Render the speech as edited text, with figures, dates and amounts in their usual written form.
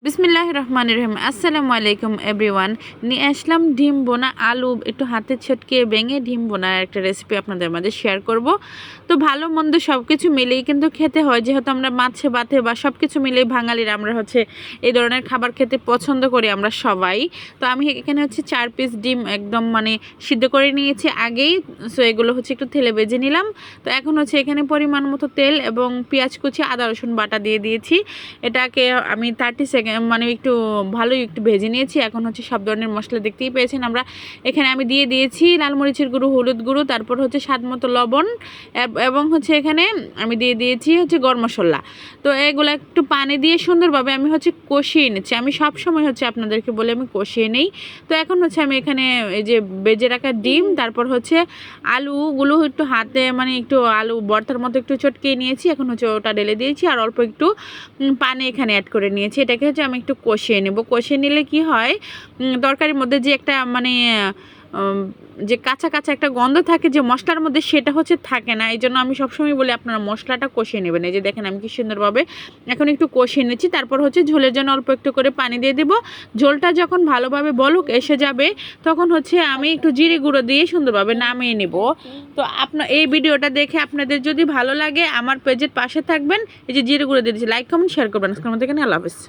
বিসমিল্লাহির রহমানির রহিম। আসসালামু আলাইকুম এভরিওয়ান। নিয়ে আসলাম ডিম বোনা আলু একটু হাতে ছটকে ভেঙে ডিম বোনার একটা রেসিপি আপনাদের মাঝে শেয়ার করব। তো ভালো মন্দ সব কিছু মিলেই কিন্তু খেতে হয়, যেহেতু আমরা মাছে ভাতে বা সব কিছু মিলেই বাঙালিরা আমরা এই ধরনের খাবার খেতে পছন্দ করি আমরা সবাই। তো আমি এখানে 4 পিস ডিম একদম সিদ্ধ করে নিয়েছি আগেই। সো এগুলো একটু তেলে ভেজে নিলাম। তো এখন এখানে পরিমাণ মতো তেল এবং পেঁয়াজ কুচি আদা রসুন বাটা দিয়ে দিয়েছি। এটাকে আমি 30 সেকেন্ড একটু ভালোই একটু ভেজে নিয়েছি। এখন সব ধরনের মশলা দেখতেই পেয়েছেন আমরা এখানে আমি দিয়ে দিয়েছি লাল মরিচের গুঁড়ো, হলুদ গুঁড়ো, তারপর স্বাদ মতো লবণ এবং এখানে আমি দিয়ে দিয়েছি গরম মশলা। তো এগুলো একটু পানি দিয়ে সুন্দরভাবে আমি কষিয়ে নিচ্ছি। আমি সব সময় আপনাদেরকে বলে আমি কষিয়ে নেই। তো এখন আমি এখানে এই যে বেজে রাখা ডিম, তারপর আলুগুলো একটু হাতে একটু আলু ভর্তার মতো একটু চটকে নিয়েছি। এখন ওটা ঢেলে দিয়েছি আর অল্প একটু পানি এখানে অ্যাড করে নিয়েছি। এটাকে আমি একটু কষিয়ে নেব। কষিয়ে নিলে কি হয়, তরকারির মধ্যে যে একটা যে কাঁচা কাঁচা একটা গন্ধ থাকে যে মশলার মধ্যে, সেটা থাকে না। এই জন্য আমি সবসময় বলি আপনারা মশলাটা কষিয়ে নেবেন। এই যে দেখেন আমি কি সুন্দরভাবে এখন একটু কষিয়ে নিচ্ছি। তারপর ঝোলের জন্য অল্প একটু করে পানি দিয়ে দেবো। ঝোলটা যখন ভালোভাবে বলক এসে যাবে তখন আমি একটু জিরে গুঁড়ো দিয়ে সুন্দরভাবে নামিয়ে নেব। তো এই ভিডিওটা দেখে আপনাদের যদি ভালো লাগে আমার পেজের পাশে থাকবেন। এই যে জিরে গুঁড়ো দিয়ে দিচ্ছি, লাইক কমেন্ট শেয়ার করবেন। আজকের মতো এখানে আল্লাহ হাফেজ।